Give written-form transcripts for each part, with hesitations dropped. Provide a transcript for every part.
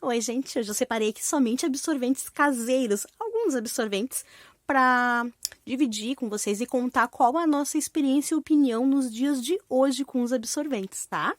Oi, gente, hoje eu separei aqui somente absorventes caseiros, alguns absorventes, para dividir com vocês e contar qual a nossa experiência e opinião nos dias de hoje com os absorventes, tá?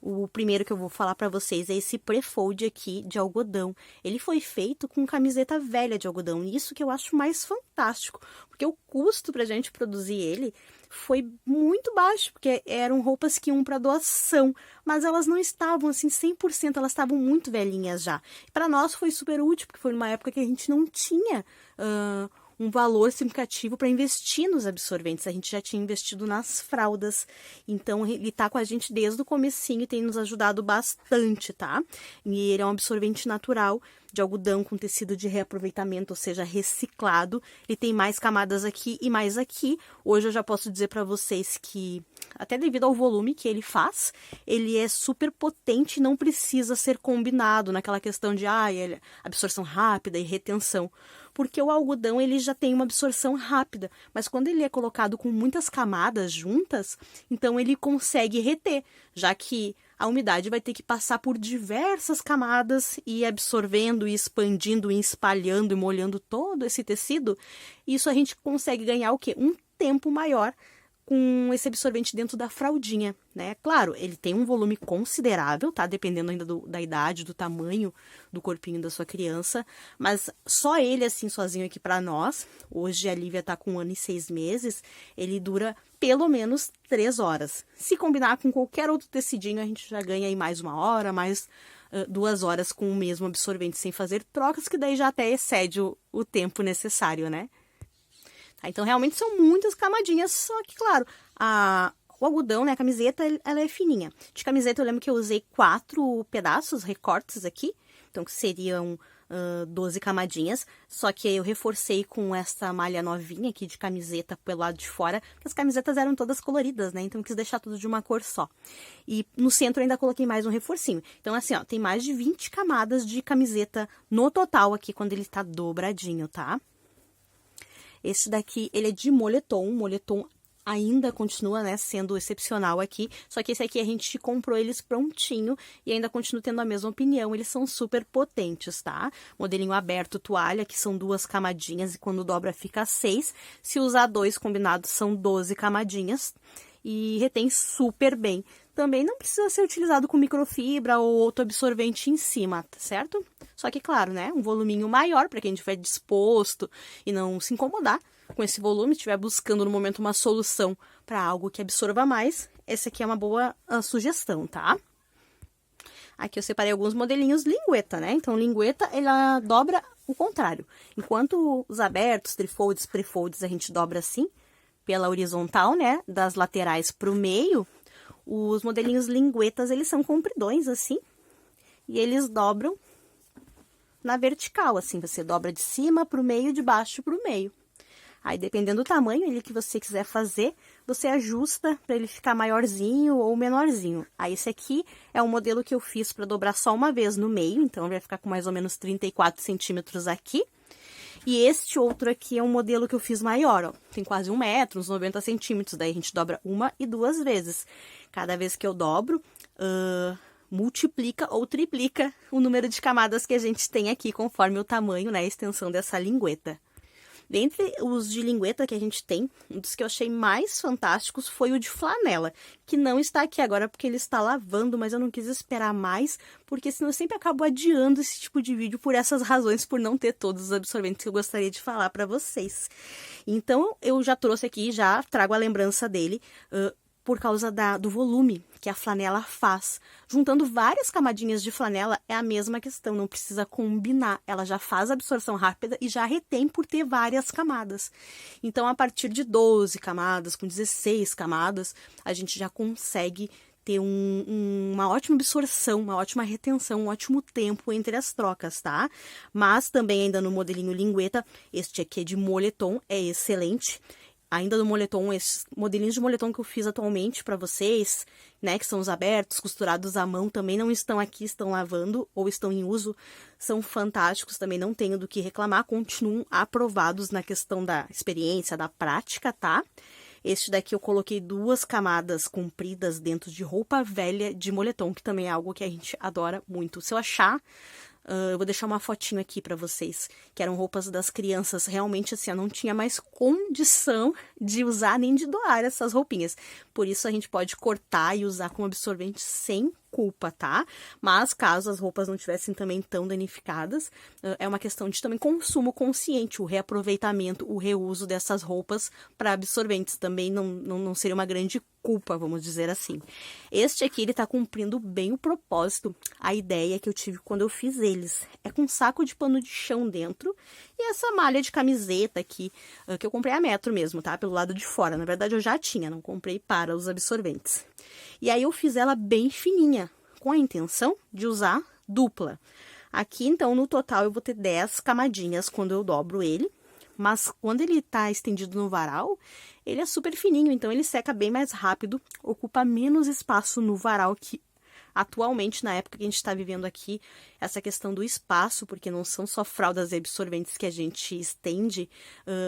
O primeiro que eu vou falar para vocês é esse pre-fold aqui de algodão. Ele foi feito com camiseta velha de algodão, e isso que eu acho mais fantástico, porque o custo pra gente produzir ele foi muito baixo, porque eram roupas que iam para doação, mas elas não estavam assim 100%, elas estavam muito velhinhas já. Para nós foi super útil, porque foi numa época que a gente não tinha um valor significativo para investir nos absorventes. A gente já tinha investido nas fraldas, então ele tá com a gente desde o comecinho e tem nos ajudado bastante, tá? E ele é um absorvente natural de algodão com tecido de reaproveitamento, ou seja, reciclado. Ele tem mais camadas aqui e mais aqui. Hoje eu já posso dizer para vocês que, até devido ao volume que ele faz, ele é super potente e não precisa ser combinado naquela questão de absorção rápida e retenção. Porque o algodão ele já tem uma absorção rápida, mas quando ele é colocado com muitas camadas juntas, então ele consegue reter, já que a umidade vai ter que passar por diversas camadas e absorvendo, e expandindo, e espalhando e molhando todo esse tecido. Isso a gente consegue ganhar o quê? Um tempo maior com esse absorvente dentro da fraldinha, né? Claro, ele tem um volume considerável, tá? Dependendo ainda da idade, do tamanho do corpinho da sua criança, mas só ele assim sozinho aqui pra nós, hoje a Lívia tá com 1 ano e 6 meses, ele dura pelo menos 3 horas. Se combinar com qualquer outro tecidinho, a gente já ganha aí mais 1 hora, mais 2 horas com o mesmo absorvente, sem fazer trocas, que daí já até excede o tempo necessário, né? Então, realmente são muitas camadinhas, só que, claro, o algodão, né, a camiseta, ela é fininha. De camiseta, eu lembro que eu usei 4 pedaços, recortes aqui, então que seriam 12 camadinhas, só que eu reforcei com essa malha novinha aqui de camiseta pelo lado de fora, porque as camisetas eram todas coloridas, né, então eu quis deixar tudo de uma cor só. E no centro eu ainda coloquei mais um reforcinho. Então, assim, ó, tem mais de 20 camadas de camiseta no total aqui, quando ele tá dobradinho, tá? Esse daqui, ele é de moletom. O moletom ainda continua, né, sendo excepcional aqui. Só que esse aqui a gente comprou eles prontinho e ainda continuo tendo a mesma opinião. Eles são super potentes, tá? Modelinho aberto, toalha, que são 2 camadinhas e quando dobra fica 6. Se usar 2 combinados, são 12 camadinhas. E retém super bem. Também não precisa ser utilizado com microfibra ou outro absorvente em cima, tá certo? Só que, claro, né, um voluminho maior para quem estiver disposto e não se incomodar com esse volume, estiver buscando no momento uma solução para algo que absorva mais, essa aqui é uma boa sugestão, tá? Aqui eu separei alguns modelinhos lingueta, né? Então, lingueta, ela dobra o contrário. Enquanto os abertos, trifolds, prefolds, a gente dobra assim, pela horizontal, né, das laterais para o meio, os modelinhos linguetas, eles são compridões, assim, e eles dobram na vertical, assim, você dobra de cima para o meio, de baixo para o meio. Aí, dependendo do tamanho ele que você quiser fazer, você ajusta para ele ficar maiorzinho ou menorzinho. Aí, esse aqui é o modelo que eu fiz para dobrar só uma vez no meio, então vai ficar com mais ou menos 34 centímetros aqui. E este outro aqui é um modelo que eu fiz maior, ó. Tem quase 1 metro, uns 90 centímetros. Daí a gente dobra 1 e 2 vezes. Cada vez que eu dobro, multiplica ou triplica o número de camadas que a gente tem aqui, conforme o tamanho, né, a extensão dessa lingueta. Dentre os de lingueta que a gente tem, um dos que eu achei mais fantásticos foi o de flanela, que não está aqui agora porque ele está lavando, mas eu não quis esperar mais, porque senão eu sempre acabo adiando esse tipo de vídeo por essas razões, por não ter todos os absorventes que eu gostaria de falar para vocês. Então, eu já trouxe aqui, já trago a lembrança dele, por causa do volume que a flanela faz. Juntando várias camadinhas de flanela é a mesma questão, não precisa combinar. Ela já faz a absorção rápida e já retém por ter várias camadas. Então, a partir de 12 camadas, com 16 camadas, a gente já consegue ter uma ótima absorção, uma ótima retenção, um ótimo tempo entre as trocas, tá? Mas também ainda no modelinho lingueta, este aqui é de moletom, é excelente. Ainda do moletom, esses modelinhos de moletom que eu fiz atualmente para vocês, né, que são os abertos, costurados à mão, também não estão aqui, estão lavando ou estão em uso, são fantásticos, também não tenho do que reclamar, continuam aprovados na questão da experiência, da prática, tá? Este daqui eu coloquei 2 camadas compridas dentro de roupa velha de moletom, que também é algo que a gente adora muito. Se eu achar, eu vou deixar uma fotinho aqui pra vocês, que eram roupas das crianças. Realmente, assim, eu não tinha mais condição de usar nem de doar essas roupinhas. Por isso, a gente pode cortar e usar como absorvente sem culpa, tá? Mas caso as roupas não tivessem também tão danificadas, é uma questão de também consumo consciente, o reaproveitamento, o reuso dessas roupas para absorventes. Também não seria uma grande culpa, vamos dizer assim. Este aqui, ele tá cumprindo bem o propósito, a ideia que eu tive quando eu fiz eles. É com saco de pano de chão dentro e essa malha de camiseta aqui, que eu comprei a metro mesmo, tá? Pelo lado de fora. Na verdade, eu já tinha, não comprei para os absorventes. E aí eu fiz ela bem fininha, com a intenção de usar dupla. Aqui, então, no total, eu vou ter 10 camadinhas quando eu dobro ele. Mas quando ele tá estendido no varal, ele é super fininho, então ele seca bem mais rápido, ocupa menos espaço no varal, que atualmente, na época que a gente está vivendo aqui, essa questão do espaço, porque não são só fraldas e absorventes que a gente estende,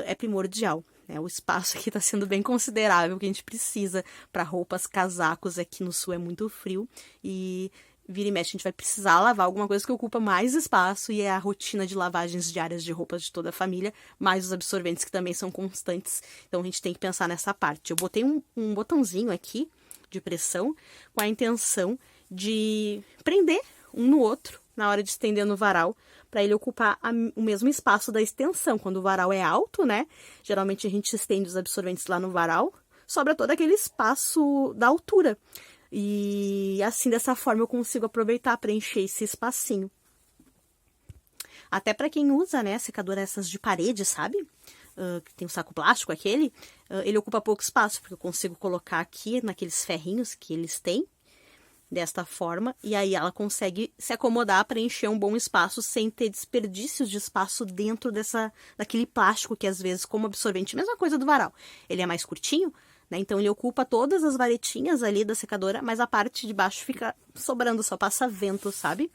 é primordial. O espaço aqui está sendo bem considerável, que a gente precisa para roupas, casacos. Aqui no sul é muito frio e vira e mexe a gente vai precisar lavar alguma coisa que ocupa mais espaço, e é a rotina de lavagens diárias de roupas de toda a família, mais os absorventes que também são constantes. Então a gente tem que pensar nessa parte. Eu botei um botãozinho aqui de pressão com a intenção de prender um no outro na hora de estender no varal, para ele ocupar o mesmo espaço da extensão. Quando o varal é alto, né? Geralmente a gente estende os absorventes lá no varal, sobra todo aquele espaço da altura. E assim, dessa forma, eu consigo aproveitar, preencher esse espacinho. Até para quem usa, né, secadora essas de parede, sabe? Que tem o saco plástico aquele, ele ocupa pouco espaço, porque eu consigo colocar aqui naqueles ferrinhos que eles têm, desta forma, e aí ela consegue se acomodar, preencher um bom espaço sem ter desperdícios de espaço dentro daquele plástico que às vezes, como absorvente, mesma coisa do varal, ele é mais curtinho, né? Então ele ocupa todas as varetinhas ali da secadora, mas a parte de baixo fica sobrando, só passa vento, sabe?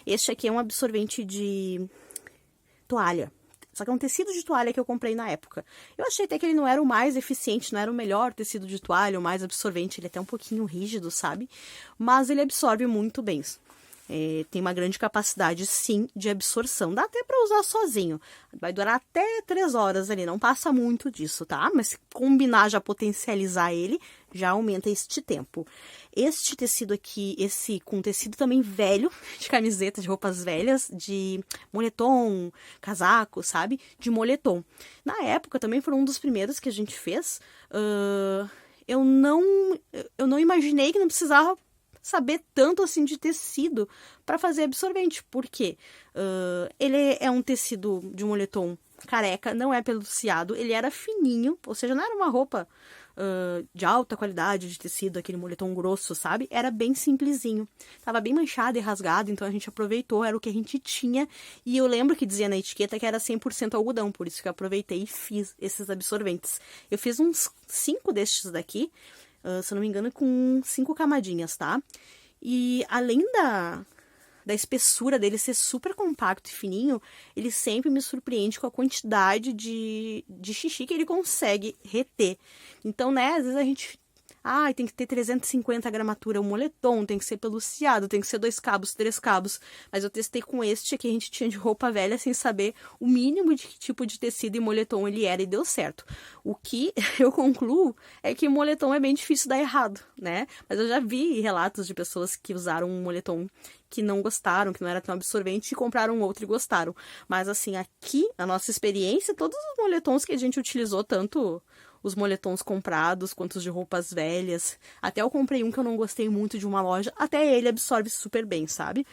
Este aqui é um absorvente de toalha. Só que é um tecido de toalha que eu comprei na época. Eu achei até que ele não era o mais eficiente, não era o melhor tecido de toalha, o mais absorvente. Ele é até um pouquinho rígido, sabe? Mas ele absorve muito bem. Tem uma grande capacidade, sim, de absorção. Dá até para usar sozinho. Vai durar até 3 horas ali, não passa muito disso, tá? Mas se combinar, já potencializar ele, já aumenta este tempo. Este tecido aqui, esse com tecido também velho, de camiseta, de roupas velhas, de moletom, casaco, sabe? De moletom. Na época também foram um dos primeiros que a gente fez. Eu não imaginei que não precisava saber tanto assim de tecido para fazer absorvente. Por quê? Ele é um tecido de moletom careca, não é peluciado, ele era fininho, ou seja, não era uma roupa de alta qualidade de tecido, aquele moletom grosso, sabe? Era bem simplesinho. Tava bem manchado e rasgado, então a gente aproveitou, era o que a gente tinha. E eu lembro que dizia na etiqueta que era 100% algodão, por isso que eu aproveitei e fiz esses absorventes. Eu fiz uns 5 destes daqui, se eu não me engano, com 5 camadinhas, tá? E além da espessura dele ser super compacto e fininho, ele sempre me surpreende com a quantidade de xixi que ele consegue reter. Então, né, às vezes a gente... tem que ter 350 gramatura o moletom, tem que ser peluciado, tem que ser 2 cabos, 3 cabos. Mas eu testei com este que a gente tinha de roupa velha sem saber o mínimo de que tipo de tecido e moletom ele era, e deu certo. O que eu concluo é que moletom é bem difícil dar errado, né? Mas eu já vi relatos de pessoas que usaram um moletom que não gostaram, que não era tão absorvente, e compraram outro e gostaram. Mas assim, aqui, na nossa experiência, todos os moletons que a gente utilizou, tanto os moletons comprados, quanto os de roupas velhas. Até eu comprei um que eu não gostei muito de uma loja, até ele absorve super bem, sabe?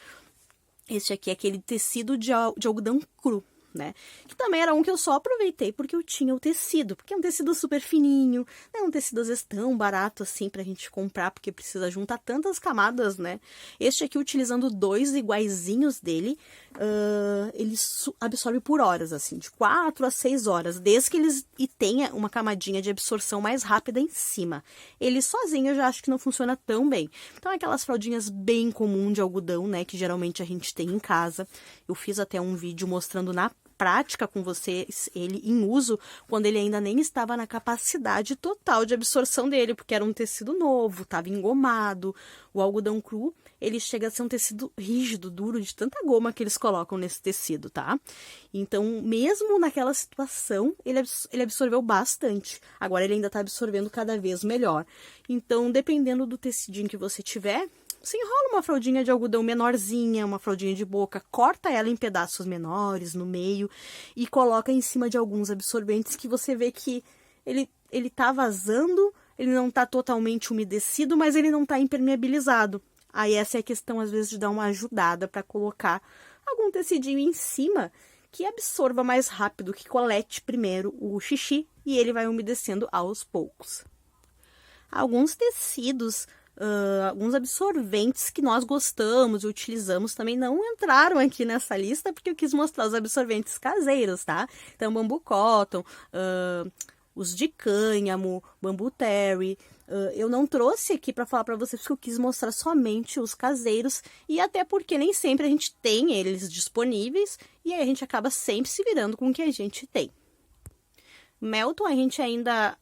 Este aqui é aquele tecido de algodão cru, né? Que também era um que eu só aproveitei porque eu tinha o tecido, porque é um tecido super fininho, não é um tecido às vezes tão barato assim pra gente comprar, porque precisa juntar tantas camadas, né? Este aqui, utilizando 2 iguaizinhos dele, ele absorve por horas, assim, de 4 a 6 horas, desde que eles tenha uma camadinha de absorção mais rápida em cima. Ele sozinho eu já acho que não funciona tão bem. Então, aquelas fraldinhas bem comuns de algodão, né, que geralmente a gente tem em casa. Eu fiz até um vídeo mostrando na prática com vocês ele em uso quando ele ainda nem estava na capacidade total de absorção dele, porque era um tecido novo, estava engomado. O algodão cru, ele chega a ser um tecido rígido, duro, de tanta goma que eles colocam nesse tecido, tá? Então, mesmo naquela situação, ele absorveu bastante. Agora, ele ainda está absorvendo cada vez melhor. Então, dependendo do tecidinho que você tiver, você enrola uma fraldinha de algodão menorzinha, uma fraldinha de boca, corta ela em pedaços menores, no meio, e coloca em cima de alguns absorventes que você vê que ele tá vazando, ele não tá totalmente umedecido, mas ele não tá impermeabilizado. Aí essa é a questão, às vezes, de dar uma ajudada para colocar algum tecidinho em cima que absorva mais rápido, que colete primeiro o xixi e ele vai umedecendo aos poucos. Alguns tecidos, alguns absorventes que nós gostamos e utilizamos também não entraram aqui nessa lista porque eu quis mostrar os absorventes caseiros, tá? Então, bambu cotton, os de cânhamo, bambu terry. Eu não trouxe aqui para falar para vocês porque eu quis mostrar somente os caseiros e até porque nem sempre a gente tem eles disponíveis e aí a gente acaba sempre se virando com o que a gente tem. Melton a gente ainda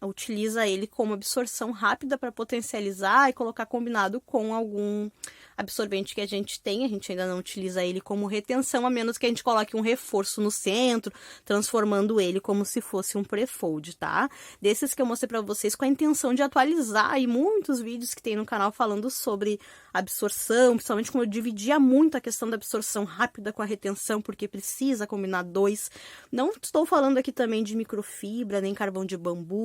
utiliza ele como absorção rápida para potencializar e colocar combinado com algum absorvente que a gente tem. A gente ainda não utiliza ele como retenção, a menos que a gente coloque um reforço no centro, transformando ele como se fosse um pre-fold, tá? Desses que eu mostrei para vocês com a intenção de atualizar aí muitos vídeos que tem no canal falando sobre absorção, principalmente como eu dividia muito a questão da absorção rápida com a retenção, porque precisa combinar dois. Não estou falando aqui também de microfibra, nem carvão de bambu,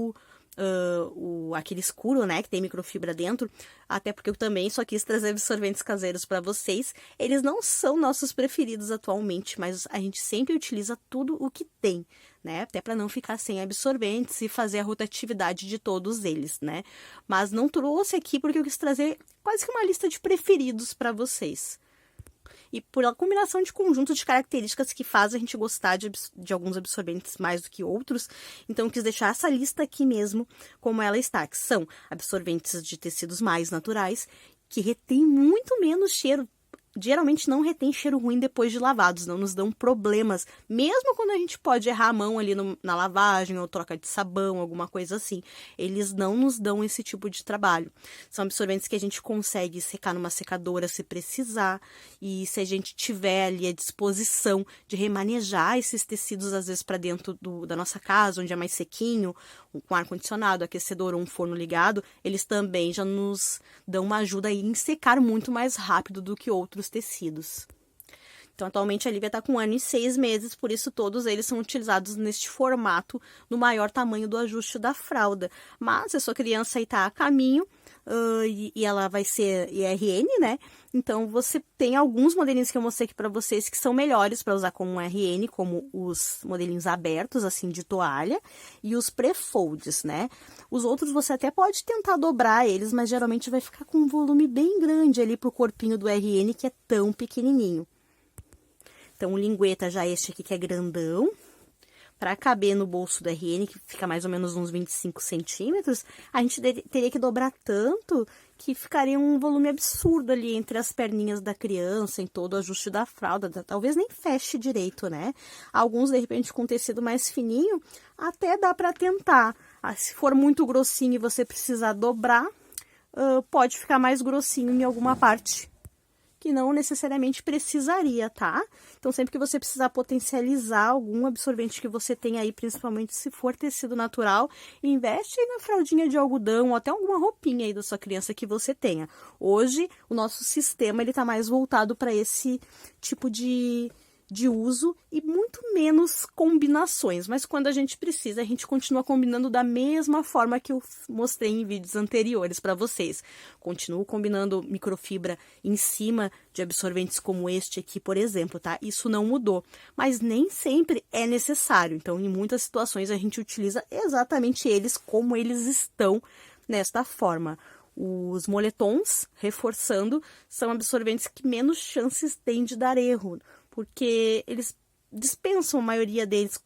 aquele escuro, né, que tem microfibra dentro, até porque eu também só quis trazer absorventes caseiros para vocês. Eles não são nossos preferidos atualmente, mas a gente sempre utiliza tudo o que tem, né, até para não ficar sem absorventes e fazer a rotatividade de todos eles, né, mas não trouxe aqui porque eu quis trazer quase que uma lista de preferidos para vocês. E por a combinação de conjunto de características que faz a gente gostar de alguns absorventes mais do que outros, então eu quis deixar essa lista aqui mesmo como ela está, que são absorventes de tecidos mais naturais, que retêm muito menos cheiro. Geralmente não retém cheiro ruim depois de lavados, não nos dão problemas, mesmo quando a gente pode errar a mão ali na lavagem ou troca de sabão, alguma coisa assim. Eles não nos dão esse tipo de trabalho. São absorventes que a gente consegue secar numa secadora se precisar, e se a gente tiver ali a disposição de remanejar esses tecidos, às vezes, para dentro da nossa casa, onde é mais sequinho, com ar-condicionado, aquecedor ou um forno ligado, eles também já nos dão uma ajuda em secar muito mais rápido do que outros tecidos. Então, atualmente a Lívia está com 1 ano e 6 meses, por isso todos eles são utilizados neste formato, no maior tamanho do ajuste da fralda. Mas se a sua criança está a caminho, e ela vai ser IRN, né? Então, você tem alguns modelinhos que eu mostrei aqui para vocês que são melhores para usar como RN, como os modelinhos abertos, assim, de toalha, e os pre-folds, né? Os outros você até pode tentar dobrar eles, mas geralmente vai ficar com um volume bem grande ali pro corpinho do RN, que é tão pequenininho. Então, o lingueta já este aqui que é grandão, para caber no bolso do RN, que fica mais ou menos uns 25 centímetros, a gente teria que dobrar tanto que ficaria um volume absurdo ali entre as perninhas da criança, em todo o ajuste da fralda. Talvez nem feche direito, né? Alguns, de repente, com tecido mais fininho, até dá para tentar. Se for muito grossinho e você precisar dobrar, pode ficar mais grossinho em alguma parte, que não necessariamente precisaria, tá? Então, sempre que você precisar potencializar algum absorvente que você tem aí, principalmente se for tecido natural, investe aí na fraldinha de algodão ou até alguma roupinha aí da sua criança que você tenha. Hoje, o nosso sistema, ele tá mais voltado para esse tipo de uso e muito menos combinações, mas quando a gente precisa, a gente continua combinando da mesma forma que eu mostrei em vídeos anteriores para vocês. Continuo combinando microfibra em cima de absorventes como este aqui, por exemplo, tá? Isso não mudou, mas nem sempre é necessário, então em muitas situações a gente utiliza exatamente eles como eles estão nesta forma. Os moletons, reforçando, são absorventes que menos chances têm de dar erro, porque eles dispensam, a maioria deles,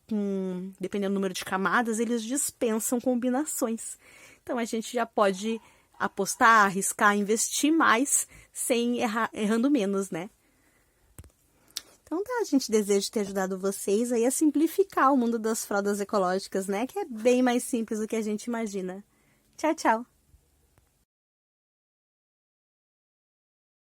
dependendo do número de camadas, eles dispensam combinações. Então, a gente já pode apostar, arriscar, investir mais, sem errando menos, né? Então tá, a gente deseja ter ajudado vocês aí a simplificar o mundo das fraldas ecológicas, né? Que é bem mais simples do que a gente imagina. Tchau, tchau!